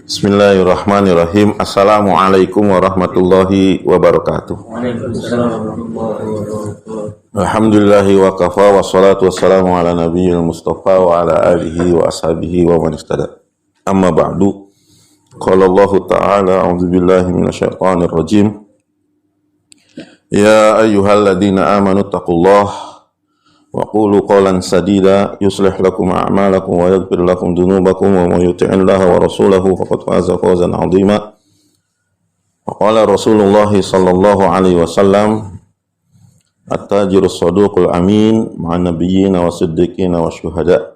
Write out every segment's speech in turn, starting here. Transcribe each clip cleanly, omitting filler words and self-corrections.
Bismillahirrahmanirrahim. Assalamualaikum warahmatullahi wabarakatuh. Waalaikumsalam warahmatullahi wabarakatuh. Alhamdulillahi wa kafa wa salatu wassalamu ala nabiyyil mustafa wa ala alihi wa ashabihi wa man ihtada. Amma ba'du. Qala Allah ta'ala a'udzu billahi minasyaitonir rajim. Ya ayyuhalladzina amanu taqullaha wa qulu qawlan sadida yuslih lakum a'malakum wa yaghfir lakum dhunubakum wa may yuti'illaha wa rasulahu faqad faza fawzan 'azima. Wa qala Rasulullah sallallahu alaihi wasallam at-tajirus saduqul amin ma'an nabiyyin wa siddiqin wa syuhada.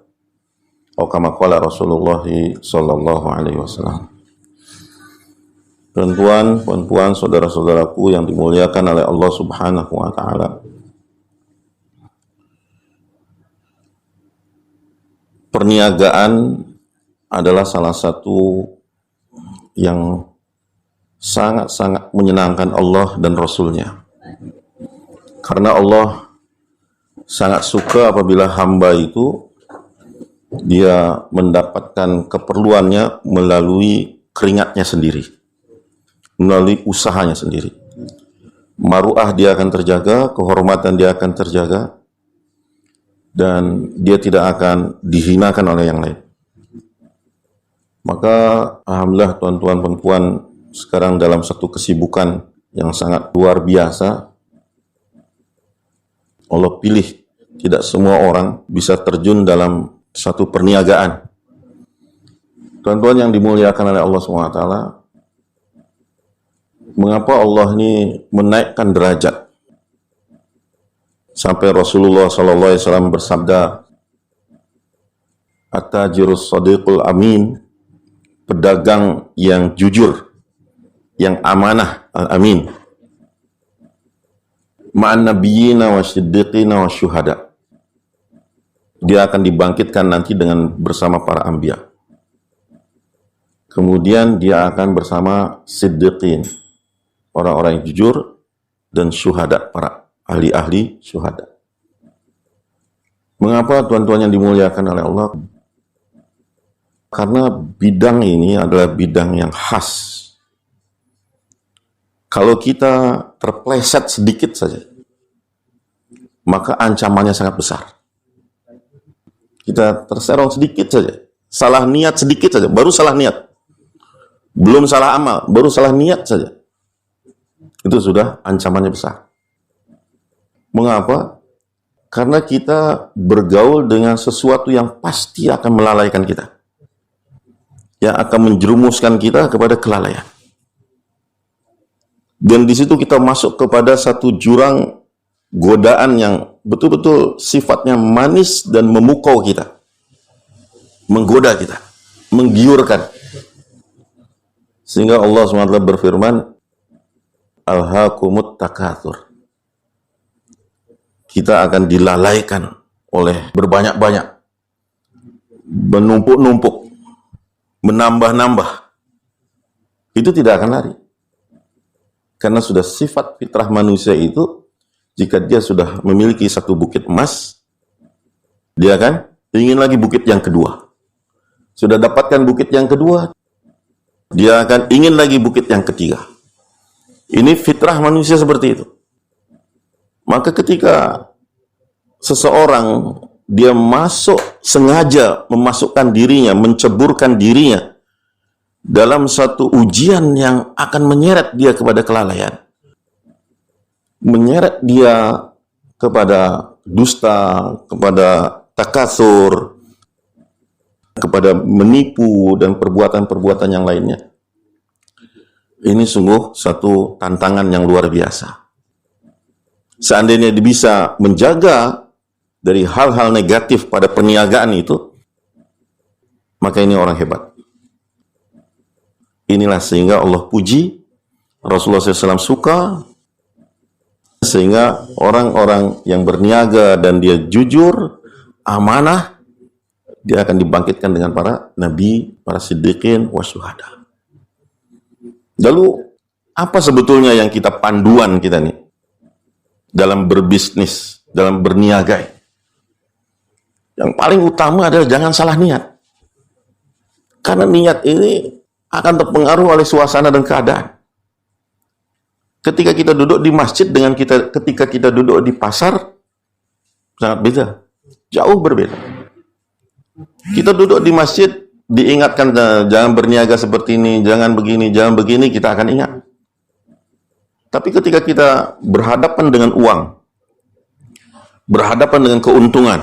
Atau kama qala Rasulullah sallallahu alaihi wasallam. Tuan-tuan, puan-puan, saudara-saudaraku yang dimuliakan oleh Allah Subhanahu wa taala. Perniagaan adalah salah satu yang sangat-sangat menyenangkan Allah dan Rasul-Nya. Karena Allah sangat suka apabila hamba itu dia mendapatkan keperluannya melalui keringatnya sendiri, melalui usahanya sendiri. Maruah dia akan terjaga, kehormatan dia akan terjaga, dan dia tidak akan dihinakan oleh yang lain. Maka alhamdulillah tuan-tuan perempuan sekarang dalam satu kesibukan yang sangat luar biasa. Allah pilih tidak semua orang bisa terjun dalam satu perniagaan. Tuan-tuan yang dimuliakan oleh Allah SWT, mengapa Allah ini menaikkan derajat? Sampai Rasulullah SAW bersabda, at-tajirus sadiqul amin, pedagang yang jujur, yang amanah, al-amin, ma'an nabiyyina wa siddiqina wa syuhada. Dia akan dibangkitkan nanti dengan bersama para anbiya. Kemudian dia akan bersama siddiqin, orang-orang yang jujur, dan syuhada, para ahli-ahli syuhada. Mengapa tuan-tuan yang dimuliakan oleh Allah? Karena bidang ini adalah bidang yang khas. Kalau kita terpleset sedikit saja, maka ancamannya sangat besar. Kita terserong sedikit saja, salah niat sedikit saja, baru salah niat. Belum salah amal, baru salah niat saja. Itu sudah ancamannya besar. Mengapa? Karena kita bergaul dengan sesuatu yang pasti akan melalaikan kita, yang akan menjerumuskan kita kepada kelalaian. Dan di situ kita masuk kepada satu jurang godaan yang betul-betul sifatnya manis dan memukau kita, menggoda kita, menggiurkan. Sehingga Allah SWT berfirman, alhaakumut takatsur. Kita akan dilalaikan oleh berbanyak-banyak, menumpuk-numpuk, menambah-nambah. Itu tidak akan lari. Karena sudah sifat fitrah manusia itu, jika dia sudah memiliki satu bukit emas, dia akan ingin lagi bukit yang kedua. Sudah dapatkan bukit yang kedua, dia akan ingin lagi bukit yang ketiga. Ini fitrah manusia seperti itu. Maka ketika seseorang dia masuk, sengaja memasukkan dirinya, menceburkan dirinya dalam satu ujian yang akan menyeret dia kepada kelalaian, menyeret dia kepada dusta, kepada takatsur, kepada menipu dan perbuatan-perbuatan yang lainnya. Ini sungguh satu tantangan yang luar biasa. Seandainya dia bisa menjaga dari hal-hal negatif pada perniagaan itu, maka ini orang hebat. Inilah sehingga Allah puji, Rasulullah SAW suka, sehingga orang-orang yang berniaga dan dia jujur, amanah, dia akan dibangkitkan dengan para nabi, para siddiqin, wasyuhada. Lalu, apa sebetulnya yang kita panduan kita nih dalam berbisnis, dalam berniaga? Yang paling utama adalah jangan salah niat. Karena niat ini akan terpengaruh oleh suasana dan keadaan. Ketika kita duduk di masjid dengan ketika kita duduk di pasar, sangat beda. Jauh berbeda. Kita duduk di masjid, diingatkan jangan berniaga seperti ini, jangan begini, kita akan ingat. Tapi ketika kita berhadapan dengan uang, berhadapan dengan keuntungan,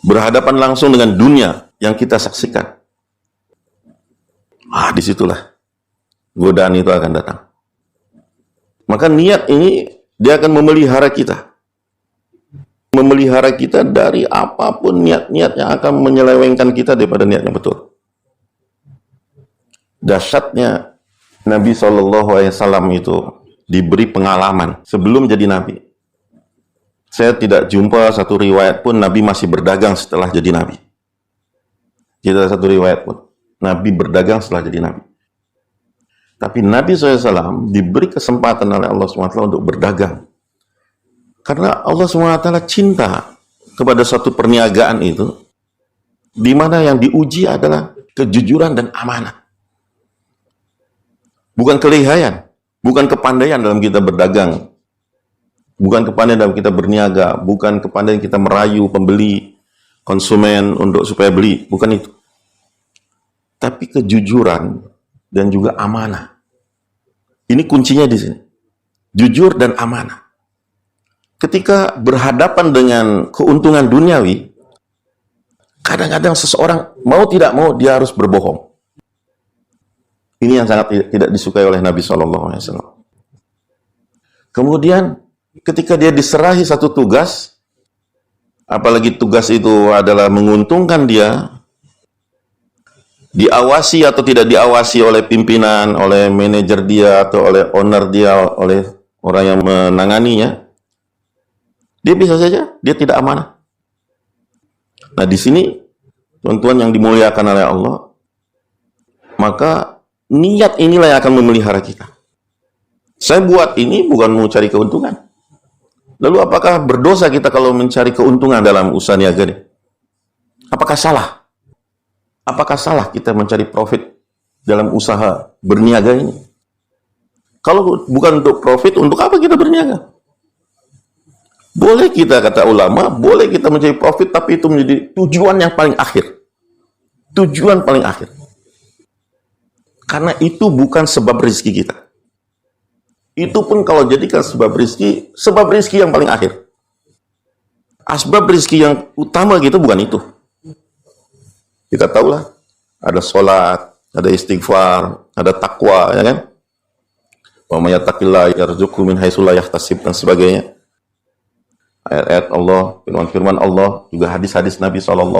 berhadapan langsung dengan dunia yang kita saksikan, disitulah godaan itu akan datang. Maka niat ini dia akan memelihara kita. Memelihara kita dari apapun niat-niat yang akan menyelewengkan kita daripada niat yang betul. Dahsyatnya Nabi SAW itu diberi pengalaman sebelum jadi Nabi. Saya tidak jumpa satu riwayat pun Nabi masih berdagang setelah jadi Nabi. Tidak ada satu riwayat pun Nabi berdagang setelah jadi Nabi. Tapi Nabi SAW diberi kesempatan oleh Allah SWT untuk berdagang. Karena Allah SWT cinta kepada suatu perniagaan itu, di mana yang diuji adalah kejujuran dan amanah. Bukan kelihayan, bukan kepandaian dalam kita berdagang, bukan kepandaian dalam kita berniaga, bukan kepandaian kita merayu pembeli, konsumen untuk supaya beli, bukan itu. Tapi kejujuran dan juga amanah. Ini kuncinya di sini. Jujur dan amanah. Ketika berhadapan dengan keuntungan duniawi, kadang-kadang seseorang mau tidak mau dia harus berbohong. Ini yang sangat tidak disukai oleh Nabi SAW. Kemudian ketika dia diserahi satu tugas, apalagi tugas itu adalah menguntungkan dia, diawasi atau tidak diawasi oleh pimpinan, oleh manajer dia, atau oleh owner dia, oleh orang yang menanganinya, dia bisa saja dia tidak amanah. Nah, di sini tuan-tuan yang dimuliakan oleh Allah, maka niat inilah yang akan memelihara kita. Saya buat ini bukan mau cari keuntungan. Lalu apakah berdosa kita kalau mencari keuntungan dalam usaha niaga ini? Apakah salah? Apakah salah kita mencari profit dalam usaha berniaga ini? Kalau bukan untuk profit, untuk apa kita berniaga? Boleh kita, kata ulama, boleh kita mencari profit, tapi itu menjadi tujuan yang paling akhir. Tujuan paling akhir. Karena itu bukan sebab rezeki kita. Itu pun kalau jadikan sebab rezeki yang paling akhir. Asbab rezeki yang utama gitu bukan itu. Kita tahulah, ada sholat, ada istighfar, ada takwa, ya kan? Wa may yattaqillah yarzuqhu min haitsu la yahtasib dan sebagainya. Ayat-ayat Allah, firman-firman Allah, juga hadis-hadis Nabi SAW.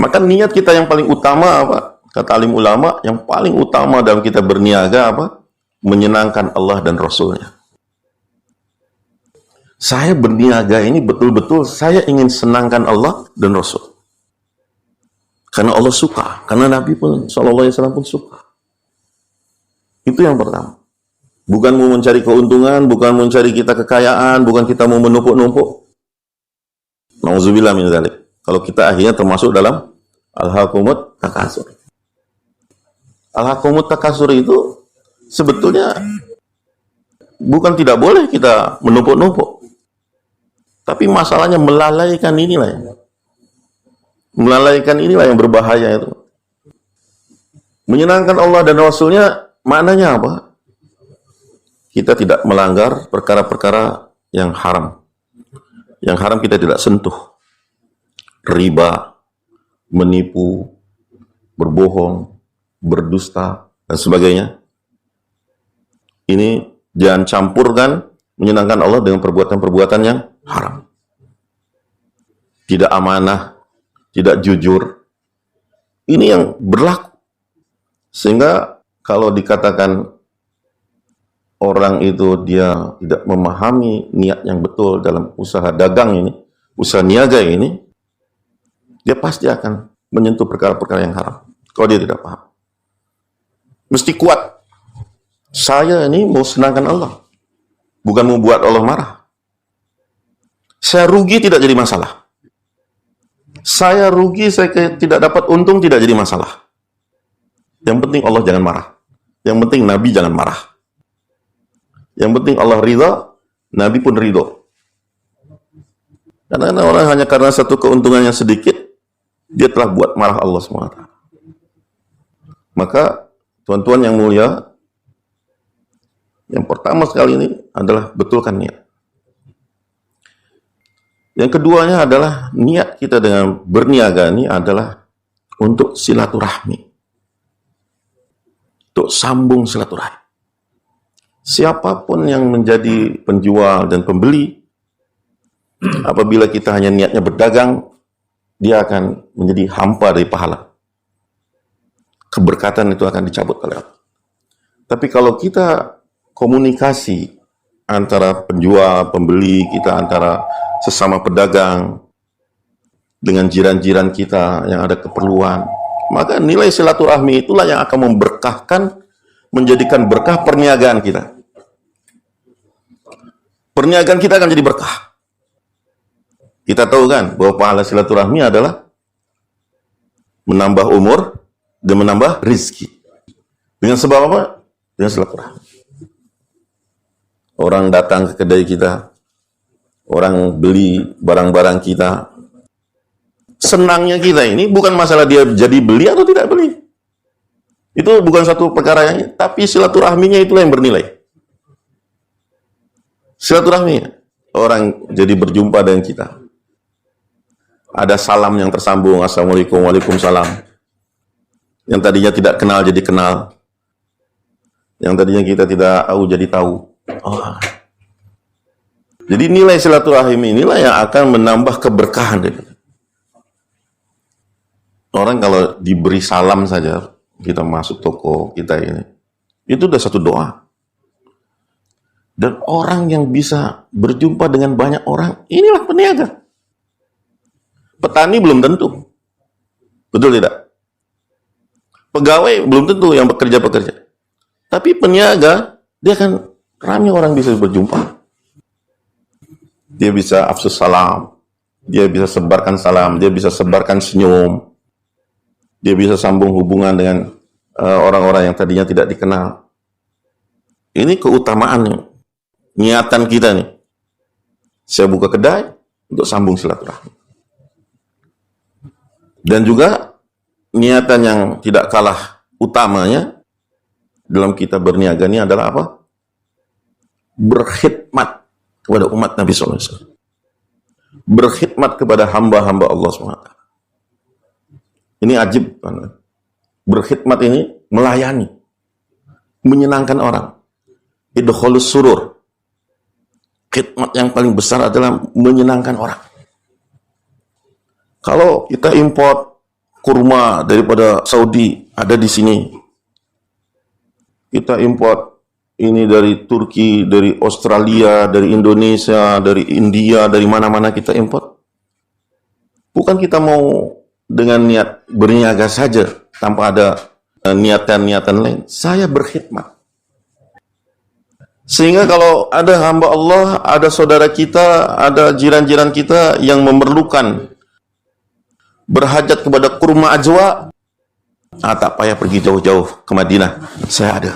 Maka niat kita yang paling utama apa? Kata alim ulama, yang paling utama dalam kita berniaga apa? Menyenangkan Allah dan Rasulnya. Saya berniaga ini betul-betul saya ingin senangkan Allah dan Rasul. Karena Allah suka, karena Nabi pun SAW pun suka. Itu yang pertama. Bukan mau mencari keuntungan, bukan mencari kita kekayaan, bukan kita mau menumpuk-numpuk. Nauzubillah min dzalik. Kalau kita akhirnya termasuk dalam al-hakumut takasur. Al-hakumut takasur itu sebetulnya bukan tidak boleh kita menumpuk-numpuk. Tapi masalahnya melalaikan inilah yang berbahaya itu. Menyenangkan Allah dan Rasulnya maknanya apa? Kita tidak melanggar perkara-perkara yang haram. Yang haram kita tidak sentuh. Riba, menipu, berbohong, berdusta, dan sebagainya. Ini jangan campurkan menyenangkan Allah dengan perbuatan-perbuatan yang haram. Tidak amanah, tidak jujur. Ini yang berlaku. Sehingga kalau dikatakan orang itu dia tidak memahami niat yang betul dalam usaha dagang ini, usaha niaga ini, dia pasti akan menyentuh perkara-perkara yang haram. Kalau dia tidak paham. Mesti kuat. Saya ini mau senangkan Allah. Bukan mau buat Allah marah. Saya rugi tidak jadi masalah. Saya rugi, tidak dapat untung, tidak jadi masalah. Yang penting Allah jangan marah. Yang penting Nabi jangan marah. Yang penting Allah ridha, Nabi pun ridho. Karena orang hanya karena satu keuntungan yang sedikit, dia telah buat marah Allah SWT. Maka, tuan-tuan yang mulia, yang pertama sekali ini adalah betulkan niat. Yang keduanya adalah niat kita dengan berniaga ini adalah untuk silaturahmi. Untuk sambung silaturahmi. Siapapun yang menjadi penjual dan pembeli, apabila kita hanya niatnya berdagang, dia akan menjadi hampa dari pahala. Keberkatan itu akan dicabut oleh Allah. Tapi kalau kita komunikasi antara penjual, pembeli, kita antara sesama pedagang, dengan jiran-jiran kita yang ada keperluan, maka nilai silaturahmi itulah yang akan memberkahkan, menjadikan berkah perniagaan kita. Perniagaan kita akan jadi berkah. Kita tahu kan bahwa pahala silaturahmi adalah menambah umur dan menambah rizki. Dengan sebab apa? Dengan silaturahmi. Orang datang ke kedai kita, orang beli barang-barang kita. Senangnya kita ini bukan masalah dia jadi beli atau tidak beli. Itu bukan satu perkara yang, tapi silaturahminya itulah yang bernilai. Silaturahmi, orang jadi berjumpa dengan kita. Ada salam yang tersambung, assalamualaikum, waalaikumsalam. Yang tadinya tidak kenal jadi kenal. Yang tadinya kita tidak tahu jadi tahu. Oh. Jadi nilai silaturahmi inilah yang akan menambah keberkahan. Orang kalau diberi salam saja, kita masuk toko kita ini, itu udah satu doa. Dan orang yang bisa berjumpa dengan banyak orang, inilah peniaga. Petani belum tentu. Betul tidak? Pegawai belum tentu yang bekerja-pekerja. Tapi peniaga, dia akan ramai orang bisa berjumpa. Dia bisa afsus salam, dia bisa sebarkan salam, dia bisa sebarkan senyum, dia bisa sambung hubungan dengan orang-orang yang tadinya tidak dikenal. Ini keutamaan niatan kita nih. Saya buka kedai untuk sambung silaturahmi. Dan juga niatan yang tidak kalah utamanya dalam kita berniaga ini adalah apa? Berkhidmat kepada umat Nabi SAW. Berkhidmat kepada hamba-hamba Allah SWT. Ini ajib. Berkhidmat ini melayani. Menyenangkan orang. Idkhulus surur. Khidmat yang paling besar adalah menyenangkan orang. Kalau kita import kurma daripada Saudi, ada di sini. Kita import ini dari Turki, dari Australia, dari Indonesia, dari India, dari mana-mana kita import. Bukan kita mau dengan niat berniaga saja, tanpa ada niatan-niatan lain. Saya berkhidmat. Sehingga kalau ada hamba Allah, ada saudara kita, ada jiran-jiran kita yang memerlukan, berhajat kepada kurma ajwa, tak payah pergi jauh-jauh ke Madinah. Saya ada.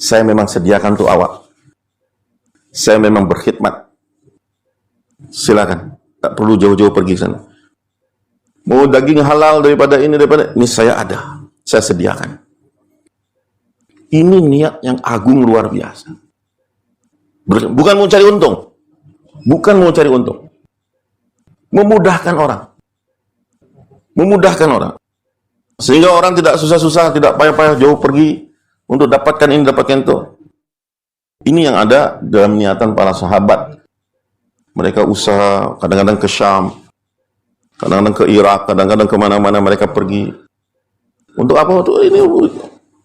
Saya memang sediakan untuk awak. Saya memang berkhidmat. Silakan. Tak perlu jauh-jauh pergi sana. Mau daging halal daripada ini, saya ada. Saya sediakan. Ini niat yang agung luar biasa. Bukan mau cari untung. Bukan mau cari untung. Memudahkan orang. Memudahkan orang. Sehingga orang tidak susah-susah, tidak payah-payah jauh pergi untuk dapatkan ini, dapatkan itu. Ini yang ada dalam niatan para sahabat. Mereka usaha, kadang-kadang ke Syam, kadang-kadang ke Irak, kadang-kadang kemana-mana mereka pergi. Untuk apa? Untuk ini,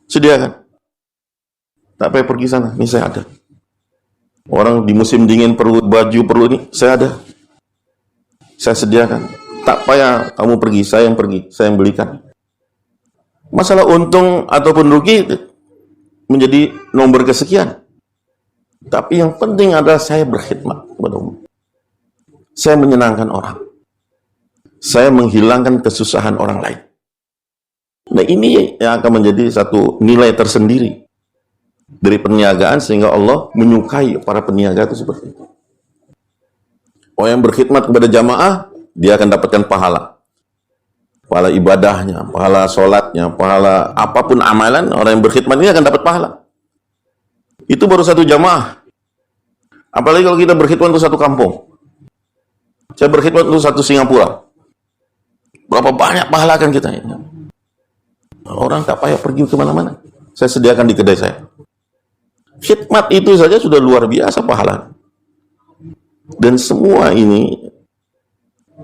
sediakan. Tak payah pergi sana, ini saya ada. Orang di musim dingin perlu baju, perlu ini, saya ada. Saya sediakan. Tak payah kamu pergi, saya yang pergi, saya yang belikan. Masalah untung ataupun rugi menjadi nomor kesekian. Tapi yang penting adalah saya berkhidmat kepada umat. Saya menyenangkan orang. saya menghilangkan kesusahan orang lain. Nah, ini yang akan menjadi satu nilai tersendiri dari perniagaan, sehingga Allah menyukai para peniaga itu seperti itu. Orang yang berkhidmat kepada jamaah, dia akan dapatkan pahala. Pahala ibadahnya, pahala sholatnya, pahala apapun amalan, orang yang berkhidmat ini akan dapat pahala. Itu baru satu jamaah. Apalagi kalau kita berkhidmat untuk satu kampung. Saya berkhidmat untuk satu Singapura. Berapa banyak pahala kan kita ini. Orang tak payah pergi kemana-mana. Saya sediakan di kedai saya. Khidmat itu saja sudah luar biasa pahala. Dan semua ini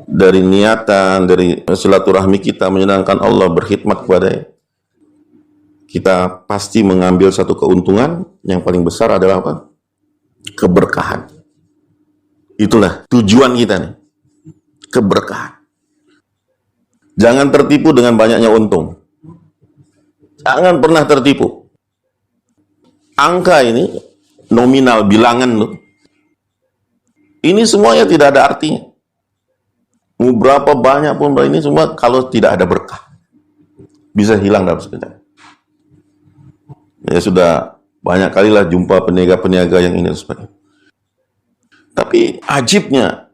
dari niatan, dari silaturahmi kita menyenangkan Allah, berkhidmat kepada kita, pasti mengambil satu keuntungan yang paling besar adalah apa? Keberkahan. Itulah tujuan kita nih. Keberkahan. Jangan tertipu dengan banyaknya untung. Jangan pernah tertipu. Angka ini nominal, bilangan loh. Ini semuanya tidak ada artinya. Mau berapa banyak pun ini semua kalau tidak ada berkah, bisa hilang dalam sekejap. Ya sudah banyak kalilah jumpa peniaga-peniaga yang ini dan sebagainya. Tapi ajibnya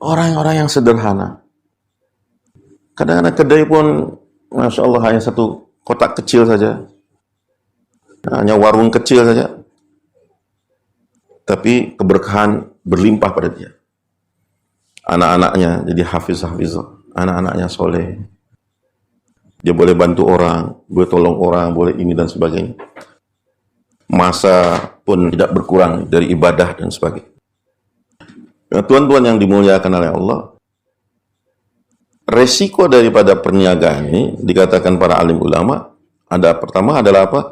orang-orang yang sederhana. Kadang-kadang kedai pun, Masya Allah, hanya satu kotak kecil saja. Hanya warung kecil saja. Tapi keberkahan berlimpah pada dia. Anak-anaknya jadi hafiz-hafiz. Anak-anaknya soleh. Dia boleh bantu orang, boleh tolong orang, boleh ini dan sebagainya. Masa pun tidak berkurang dari ibadah dan sebagainya. Nah, tuan-tuan yang dimuliakan oleh Allah, resiko daripada perniagaan ini dikatakan para alim ulama, ada pertama adalah apa?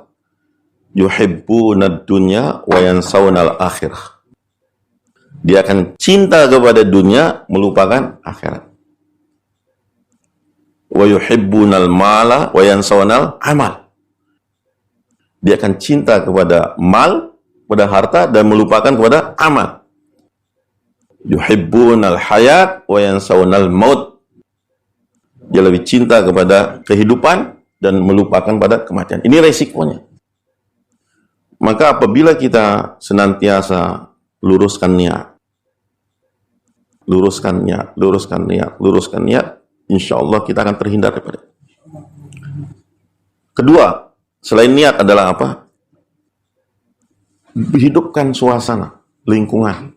Yuhibbunad dunya wa yansawunal akhirah. Dia akan cinta kepada dunia, melupakan akhirat. Wa yuhibbunal mala wa yansawunal amal. Dia akan cinta kepada mal, kepada harta, dan melupakan kepada amal. Yuhibbunal hayat wa yansawunal maut. Dia lebih cinta kepada kehidupan dan melupakan pada kematian. Ini resikonya. Maka apabila kita senantiasa luruskan niat, luruskan niat, luruskan niat, luruskan niat, insya Allah kita akan terhindar daripada. Kedua, selain niat adalah apa? Hidupkan suasana, lingkungan.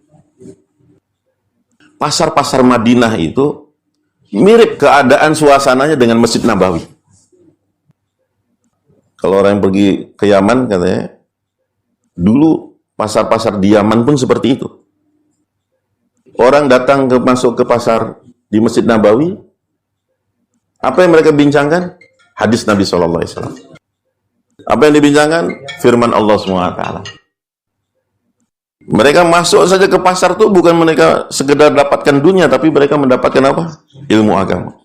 Pasar-pasar Madinah itu mirip keadaan suasananya dengan Masjid Nabawi. Kalau orang yang pergi ke Yaman, katanya, dulu pasar-pasar di Yaman pun seperti itu. Orang datang masuk ke pasar di Masjid Nabawi, apa yang mereka bincangkan? Hadis Nabi SAW. Apa yang dibincangkan? Firman Allah SWT. Mereka masuk saja ke pasar tuh bukan mereka sekedar dapatkan dunia, tapi mereka mendapatkan apa? Ilmu agama.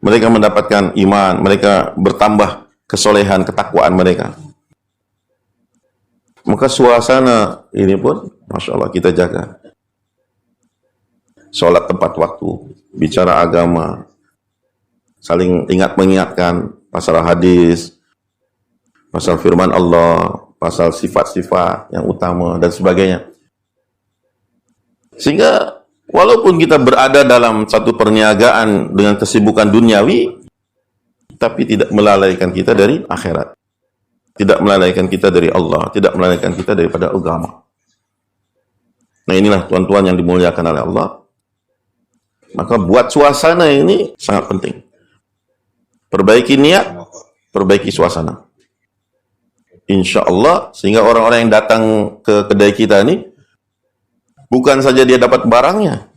Mereka mendapatkan iman, mereka bertambah kesolehan, ketakwaan mereka. Maka suasana ini pun, Masya Allah, kita jaga. Sholat tepat waktu, bicara agama, saling ingat mengingatkan, pasal hadis, pasal firman Allah, pasal sifat-sifat yang utama, dan sebagainya. Sehingga, walaupun kita berada dalam satu perniagaan dengan kesibukan duniawi, tapi tidak melalaikan kita dari akhirat. Tidak melalaikan kita dari Allah, tidak melalaikan kita daripada agama. Nah, inilah tuan-tuan yang dimuliakan oleh Allah. Maka buat suasana ini sangat penting. Perbaiki niat, perbaiki suasana. Insya Allah, sehingga orang-orang yang datang ke kedai kita ini, bukan saja dia dapat barangnya,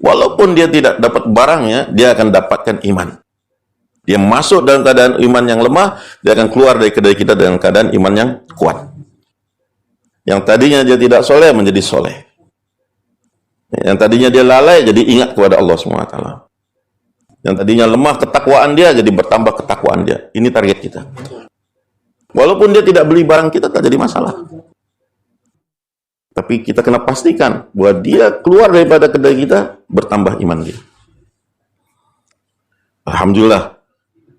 walaupun dia tidak dapat barangnya, dia akan dapatkan iman. Dia masuk dalam keadaan iman yang lemah, dia akan keluar dari kedai kita dalam keadaan iman yang kuat. Yang tadinya dia tidak soleh, menjadi soleh. Yang tadinya dia lalai, jadi ingat kepada Allah SWT. Yang tadinya lemah ketakwaan dia, jadi bertambah ketakwaan dia. Ini target kita. Walaupun dia tidak beli barang kita, tak jadi masalah. Tapi kita kena pastikan bahwa dia keluar daripada kedai kita, bertambah iman dia. Alhamdulillah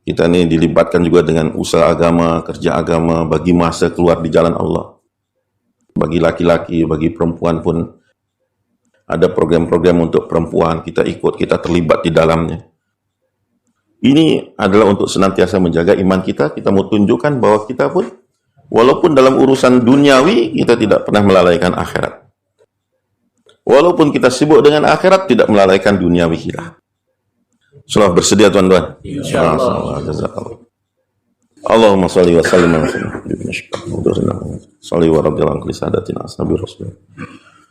kita ini dilibatkan juga dengan usaha agama, kerja agama, bagi masa keluar di jalan Allah. Bagi laki-laki, bagi perempuan pun ada program-program untuk perempuan, kita ikut, kita terlibat di dalamnya. Ini adalah untuk senantiasa menjaga iman kita. Kita mau tunjukkan bahwa kita pun, walaupun dalam urusan duniawi, kita tidak pernah melalaikan akhirat. Walaupun kita sibuk dengan akhirat, tidak melalaikan duniawi kita. Sudah bersedia tuan-tuan? Insyaallah. Allahumma salli wa sallim ala sayyidina salli wa radhiyallahu anhu sadatina ashabi rasul.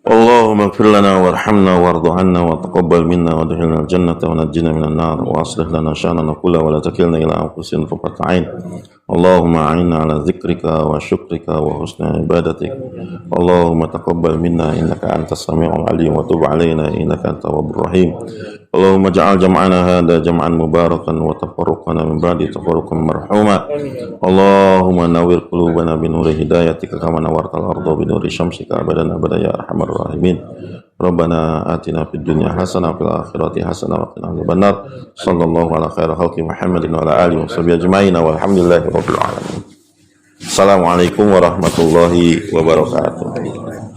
Allahumma ighfir lana warhamna warḍu 'anna wa taqabbal minna wa adkhilna al-jannata wa najjina minan nar wa aslih lana sha'nana kullahu wa la takilna ila anfusina tarfata 'ain. Allahumma a'inna 'ala dzikrika wa syukrika wa husni ibadatik. Allahumma taqabbal minna innaka antas sami'ul 'alim wa tub 'alaina innaka antat tawwabur rahim. Allahumma ja'al jam'ana hadha jam'an mubarakan wa tafarruqana min ba'di tafarruqan marhuma. Allahumma nawwir qulubana bi nuri hidayatika kama nawwartal arda bi nuri syamsika abadan abada ya arhamar rahimin. Rabbana atina fid dunya hasanah wa fil akhirati hasanah wa qina adzabannar. Sallallahu ala khairi khalqi Muhammadin wa ala alihi washabihi ajma'in walhamdulillahi rabbil alamin. Assalamualaikum warahmatullahi wabarakatuh.